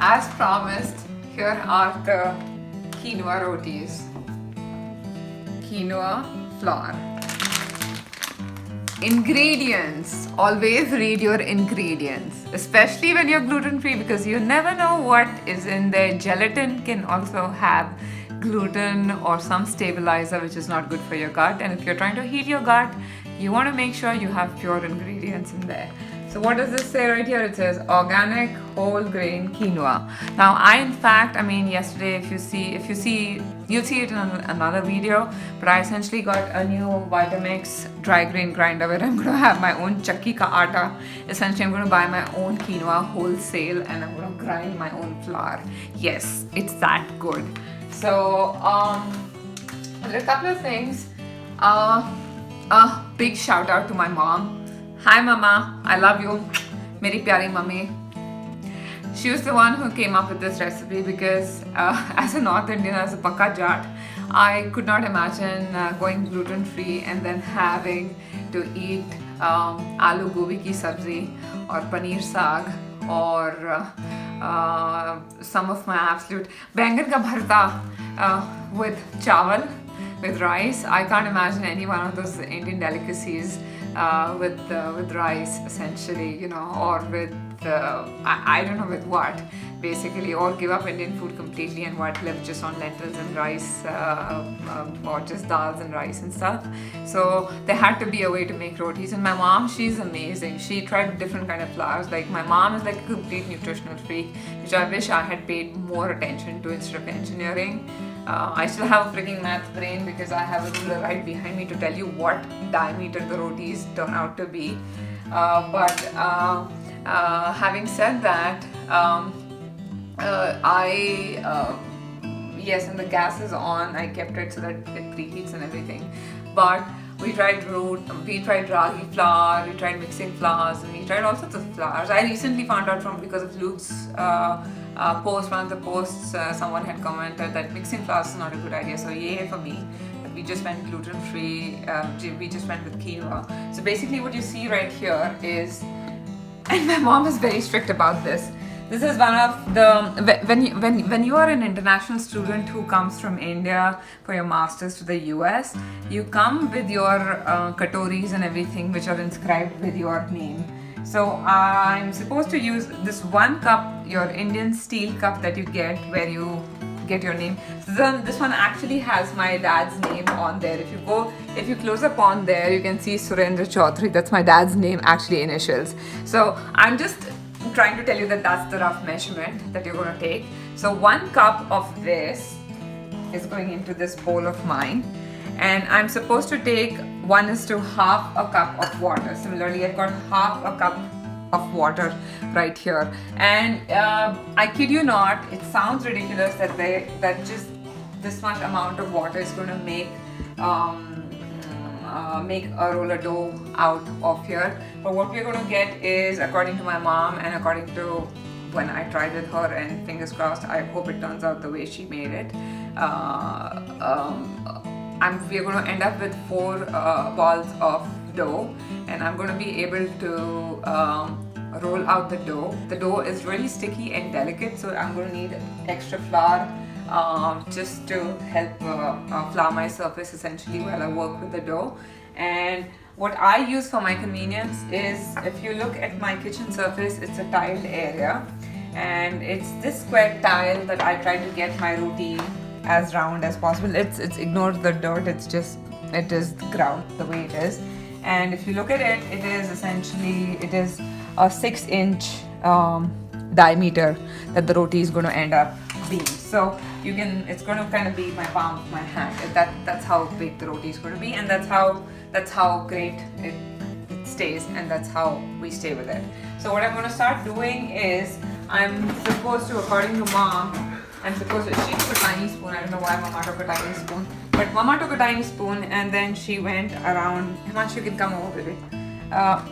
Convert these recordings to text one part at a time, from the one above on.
as promised, here are the quinoa rotis. Quinoa flour. Ingredients. Always read your ingredients, especially when you're gluten-free, because you never know what is in there. Gelatin can also have gluten or some stabilizer which is not good for your gut, and if you're trying to heal your gut, you want to make sure you have pure ingredients in there. So what does this say right here? It says organic whole grain quinoa. Now yesterday, if you see, you'll see it in another video, but I essentially got a new Vitamix dry grain grinder where I'm going to have my own chakki ka aata. Essentially, I'm going to buy my own quinoa wholesale and I'm going to grind my own flour. Yes, it's that good. So, there are a couple of things. A big shout out to my mom. Hi Mama, I love you. Meri pyari mummy. She was the one who came up with this recipe because as a North Indian, as a pakka jat, I could not imagine going gluten free and then having to eat aloo gobi ki sabzi or paneer saag or some of my absolute bangan ka bharta with chawal, with rice. I can't imagine any one of those Indian delicacies with rice, essentially, or with I don't know with what, basically, or give up Indian food completely and live just on lentils and rice, or just dals and rice and stuff. So there had to be a way to make rotis. And my mom, she's amazing. She tried different kind of flours. Like, my mom is like a complete nutritional freak, which I wish I had paid more attention to instead of engineering. I still have a freaking math brain because I have a ruler right behind me to tell you what diameter the rotis turn out to be. Having said that, yes, and the gas is on. I kept it so that it preheats and everything. But we tried ragi flour, we tried mixing flours, and we tried all sorts of flours. I recently found out because of Luke's post, one of the posts, someone had commented that mixing flours is not a good idea. So yay for me. We just went gluten-free, we just went with quinoa. So basically what you see right here is, and my mom is very strict about this. This is one of the, when you are an international student who comes from India for your masters to the US, you come with your katoris and everything which are inscribed with your name. So I'm supposed to use this 1 cup, your Indian steel cup that you get where you get your name. So this one actually has my dad's name on there. If you close up on there, you can see Surendra Chaudhary. That's my dad's name, actually initials. So I'm just trying to tell you that that's the rough measurement that you're going to take. So 1 cup of this is going into this bowl of mine, and I'm supposed to take 1:2 a cup of water. Similarly, I've got 1/2 cup of water right here, and I kid you not, it sounds ridiculous that just this much amount of water is going to make a roller dough out of here. But what we're going to get is, according to my mom and according to when I tried with her, and fingers crossed, I hope it turns out the way she made it, we're going to end up with 4 balls of dough, and I'm going to be able to roll out the dough. The dough is really sticky and delicate, so I'm going to need extra flour just to help flour my surface essentially while I work with the dough. And what I use for my convenience is, if you look at my kitchen surface, it's a tiled area, and it's this square tile that I try to get my roti as round as possible. It's ignored the dirt, it is ground the way it is. And if you look at it, it is a 6-inch diameter that the roti is going to end up being. So it's going to kind of be my palm of my hand. That's how big the roti is going to be, and that's how great it stays, and that's how we stay with it. So what I'm going to start doing is, I'm supposed to, according to mom, she took a tiny spoon. I don't know why Mama took a tiny spoon, but Mama took a tiny spoon and then she went around. Himanshu, you can come over, baby.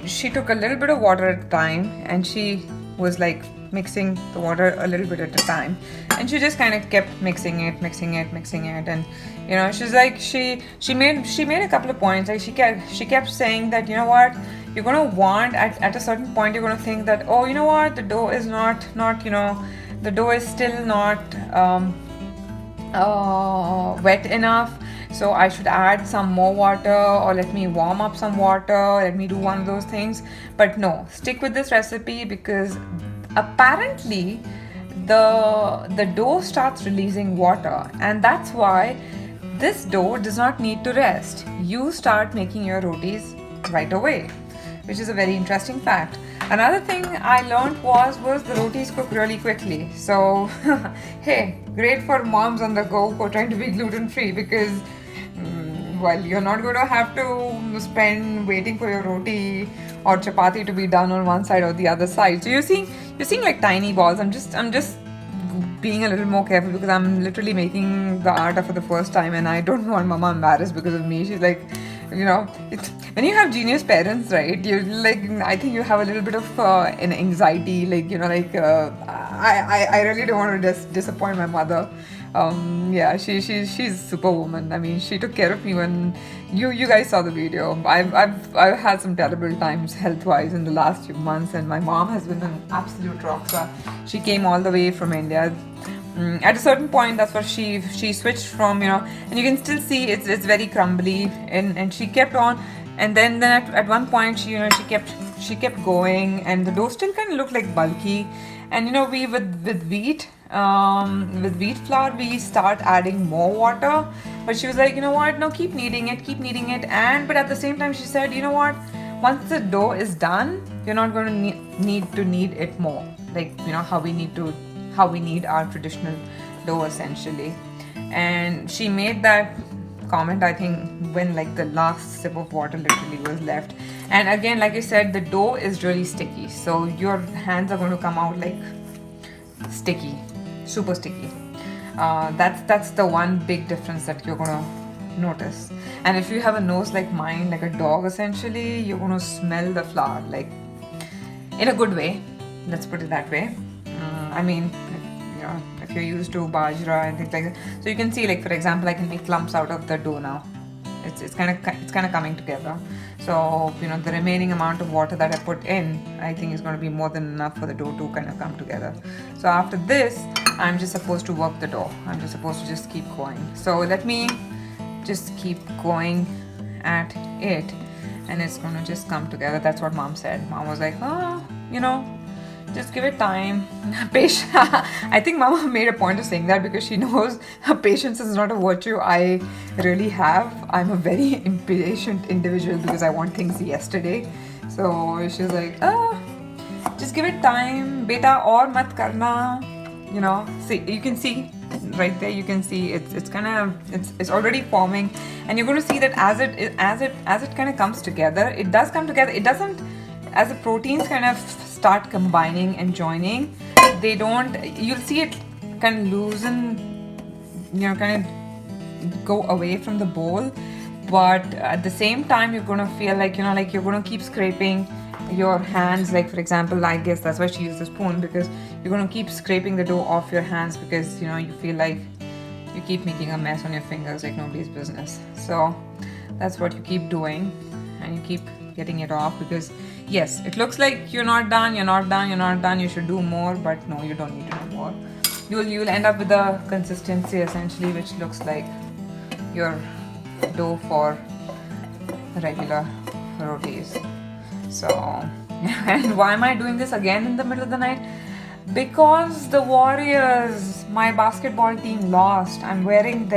She took a little bit of water at a time, and she was like mixing the water a little bit at a time, and she just kind of kept mixing it, and she's like, she made a couple of points. Like she kept saying that, you know what, you're gonna want at a certain point, you're gonna think that, oh, you know what, the dough is not the dough is still not wet enough, so I should add some more water, or let me warm up some water, let me do one of those things. But no, stick with this recipe, because apparently the dough starts releasing water, and that's why this dough does not need to rest. You start making your rotis right away, which is a very interesting fact. Another thing I learned was the rotis cook really quickly. So hey, great for moms on the go who are trying to be gluten free, because well, you're not going to have to spend waiting for your roti or chapati to be done on one side or the other side. So you're seeing like tiny balls. I'm just being a little more careful, because I'm literally making the atta for the first time, and I don't want mama embarrassed because of me. She's like, it's when you have genius parents, right? You like, I think you have a little bit of an anxiety, like I really don't want to disappoint my mother. Yeah, she's superwoman. I mean, she took care of me when you guys saw the video. I've had some terrible times health wise in the last few months, and my mom has been an absolute rock star. She came all the way from India. At a certain point, that's what she switched from, and you can still see it's very crumbly, and she kept on, and then at one point she kept going, and the dough still kind of looked like bulky, and we with wheat flour we start adding more water, but she was like, what, no, keep kneading it, and but at the same time she said, what, once the dough is done, you're not going to need to knead it more, like how we need our traditional dough essentially. And she made that comment, I think, when like the last sip of water literally was left. And again, like I said, the dough is really sticky, so your hands are going to come out like sticky, super sticky. That's the one big difference that you're going to notice. And if you have a nose like mine, like a dog essentially, you're going to smell the flour, like in a good way, let's put it that way. I mean, if you're used to bajra and things like that, so you can see, like for example, I can make clumps out of the dough now. It's kind of coming together. So the remaining amount of water that I put in, I think is going to be more than enough for the dough to kind of come together. So after this, I'm just supposed to work the dough. I'm just supposed to just keep going. So let me just keep going at it, and it's going to just come together. That's what mom said. Mom was like, just give it time. I think mama made a point of saying that, because she knows patience is not a virtue I really have. I'm a very impatient individual because I want things yesterday. So she was like, just give it time, beta, aur mat karna. See, you can see right there, you can see it's already forming, and you're going to see that as it kind of comes together, it does come together. It doesn't, as the proteins kind of start combining and joining, you'll see it kind of loosen, kind of go away from the bowl, but at the same time you're going to feel like, like you're going to keep scraping your hands. Like for example, I guess that's why she used the spoon, because you're going to keep scraping the dough off your hands, because you feel like you keep making a mess on your fingers like nobody's business. So that's what you keep doing, and you keep getting it off, because yes, it looks like you're not done, you should do more, but no, you don't need to do more. You'll end up with a consistency essentially which looks like your dough for regular rotis. So and why am I doing this again in the middle of the night? Because the Warriors, my basketball team, lost. I'm wearing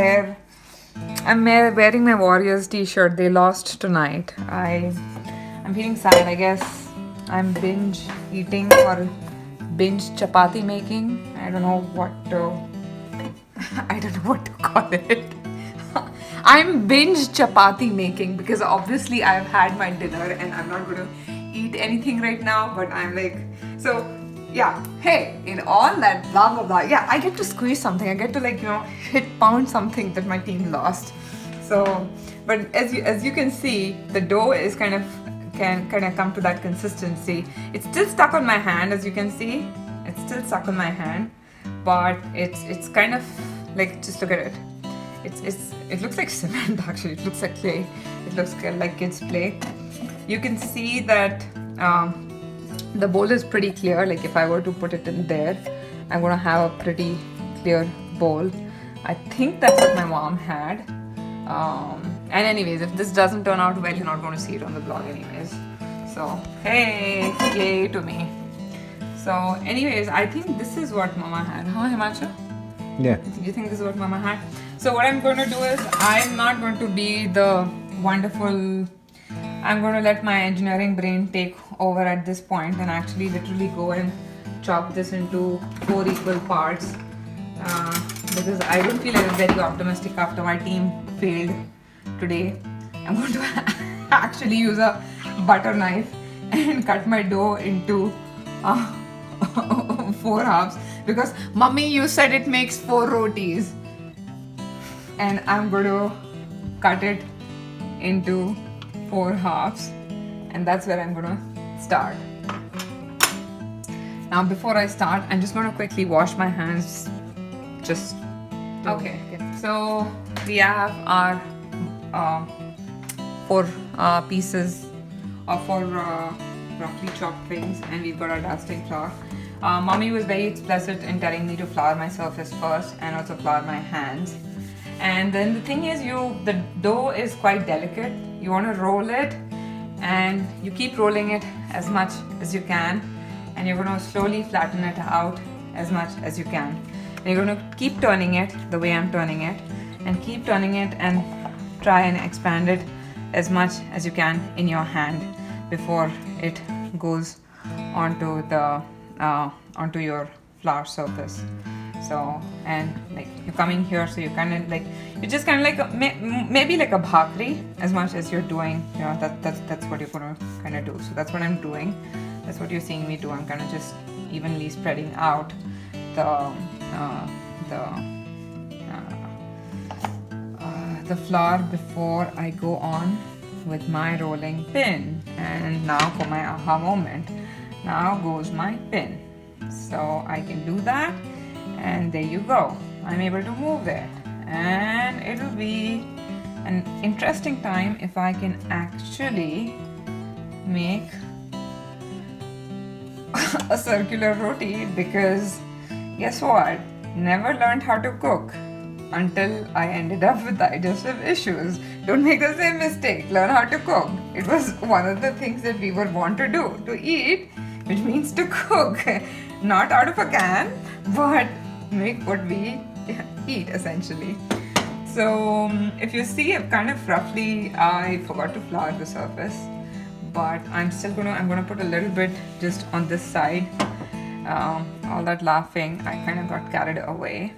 my Warriors t-shirt. They lost tonight. I'm feeling sad, I guess. I'm binge eating or binge chapati making. I don't know what to call it. I'm binge chapati making because obviously I've had my dinner and I'm not going to eat anything right now, but I'm like, so yeah, hey, in all that blah blah blah, yeah, I get to squeeze something. I get to pound something that my team lost. So, but as you can see, the dough is can come to that consistency. It's still stuck on my hand, as you can see. It's still stuck on my hand, but it's kind of like, just look at it. It looks like cement actually. It looks like clay. It looks like kids play. You can see that the bowl is pretty clear. Like if I were to put it in there, I'm gonna have a pretty clear bowl. I think that's what my mom had. And anyways, if this doesn't turn out well, you're not going to see it on the blog anyways. So hey, yay to me. So anyways, I think this is what mama had. Huh, Himanshu? Yeah. Do you think this is what mama had? So what I'm going to do is, I'm not going to be the wonderful, I'm going to let my engineering brain take over at this point and actually literally go and chop this into 4 equal parts, because I don't feel like very optimistic after my team failed today. I'm going to actually use a butter knife and cut my dough into 4 halves, because mummy, you said it makes 4 rotis, and I'm going to cut it into 4 halves, and that's where I'm going to start. Now before I start, I'm just going to quickly wash my hands. Just okay. So we have our 4 pieces of 4 roughly chopped things, and we've got our dusting flour. Mommy was very explicit in telling me to flour my surface first and also flour my hands. And then the thing is, the dough is quite delicate. You want to roll it, and you keep rolling it as much as you can, and you're going to slowly flatten it out as much as you can. And you're going to keep turning it the way I'm turning it, and keep turning it and try and expand it as much as you can in your hand before it goes onto the onto your flour surface. So, and like you're coming here, so you're kind of like, you're just kind of like maybe like a bhakri as much as you're doing, you know, that's what you're gonna kind of do. So that's what I'm doing. That's what you're seeing me do. I'm kind of just evenly spreading out the flour before I go on with my rolling pin. And now for my aha moment, now goes my pin. So I can do that, and there you go. I'm able to move it, and it'll be an interesting time if I can actually make a circular roti, because guess what? Never learned how to cook until I ended up with digestive issues. Don't make the same mistake. Learn how to cook. It was one of the things that we would want to do, to eat, which means to cook. Not out of a can, but make what we eat essentially. So if you see, I've kind of roughly, I forgot to flour the surface, but I'm gonna put a little bit just on this side. All that laughing, I kind of got carried away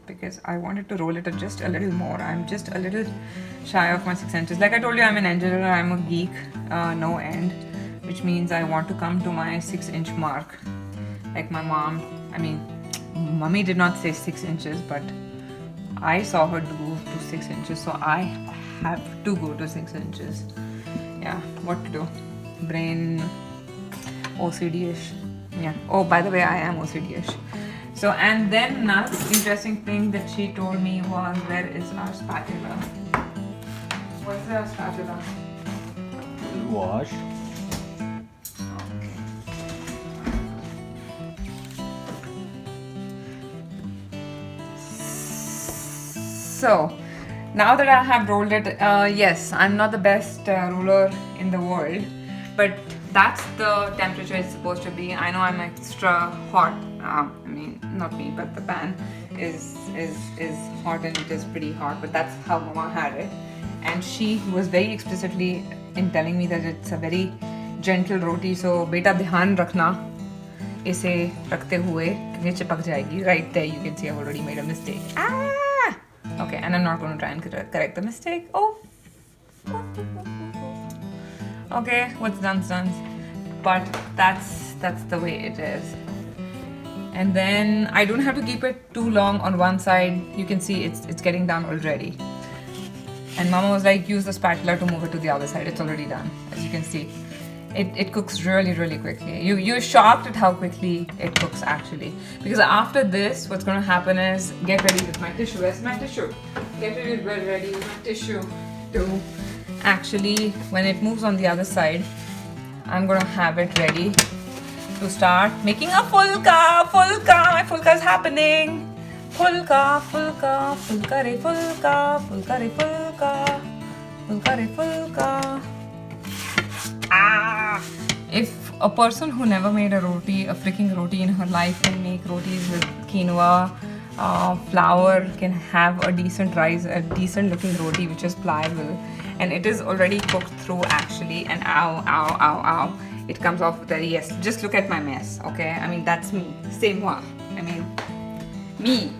because I wanted to roll it just a little more. I'm just a little shy of my 6 inches. Like I told you, I'm an engineer, I'm a geek, no end, which means I want to come to my 6-inch mark. Like my mom, I mean, mummy did not say 6 inches, but I saw her do to 6 inches, so I have to go to 6 inches. Yeah, what to do? Brain OCD-ish. Yeah. Oh, by the way, I am OCD-ish. So, and then another interesting thing that she told me was, where is our spatula? What's our spatula? Wash. Okay. So, now that I have rolled it, yes, I'm not the best roller in the world, but that's the temperature it's supposed to be. I know I'm extra hot. I mean, not me, but the pan is hot, and it is pretty hot. But that's how Mama had it, and she was very explicitly in telling me that it's a very gentle roti. So, beta dhyan rakhna, इसे रखते हुए क्योंकि चिपक जाएगी. Right there, you can see I've already made a mistake. Ah! Okay, and I'm not going to try and correct the mistake. Oh. Okay, what's done's done. But that's the way it is. And then I don't have to keep it too long on one side. You can see it's getting done already. And Mama was like, use the spatula to move it to the other side. It's already done, as you can see. It cooks really, really quickly. You're shocked at how quickly it cooks actually. Because after this, what's going to happen is, get ready with my tissue. Where's my tissue? Get ready with my tissue to actually, when it moves on the other side, I'm going to have it ready to start making a phulka. My phulka is happening. Phulka, re phulka, re phulka. If a person who never made a freaking roti in her life can make rotis with quinoa flour, can have a decent rice, a decent looking roti which is pliable, and it is already cooked through actually, and ow, it comes off very, yes, just look at my mess, okay? I mean, that's me, same one. I mean, me,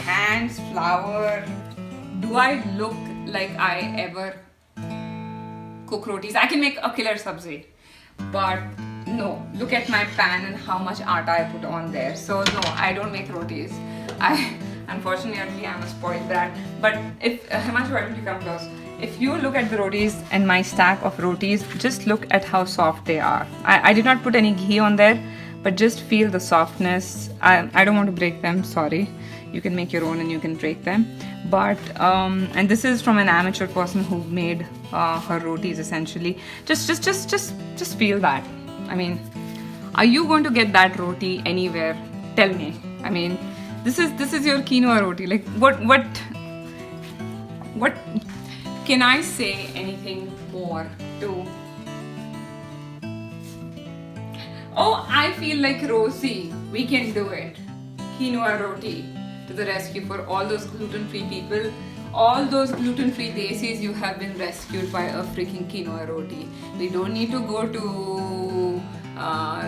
hands, flour. Do I look like I ever cook rotis? I can make a killer sabzi, but no, look at my pan and how much atta I put on there. So no, I don't make rotis. Unfortunately, I'm a spoiled brat. But if Himanshu, why don't you come close? If you look at the rotis and my stack of rotis, just look at how soft they are. I did not put any ghee on there, but just feel the softness. I don't want to break them, sorry. You can make your own and you can break them. But and this is from an amateur person who made her rotis essentially. Just feel that. I mean, are you going to get that roti anywhere? Tell me. I mean, this is your quinoa roti. Like what can I say anything more to? Oh, I feel like Rosie. We can do it. Quinoa roti to the rescue for all those gluten-free people. All those gluten-free desis, you have been rescued by a freaking quinoa roti. We don't need to go to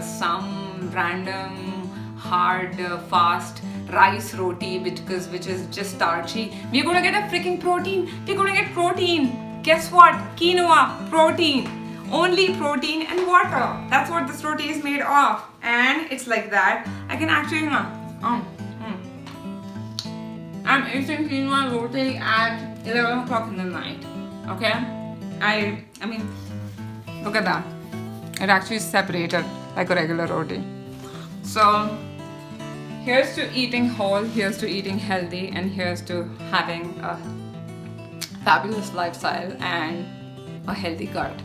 some random hard fast rice roti which is just starchy. We're gonna get a freaking protein. We're gonna get protein. Guess what? Quinoa protein. Only protein and water. That's what this roti is made of. And it's like that. I can actually I'm eating quinoa roti at 11 o'clock in the night. Okay? I mean, look at that. It actually is separated like a regular roti. So, here's to eating whole, here's to eating healthy, and here's to having a fabulous lifestyle and a healthy gut.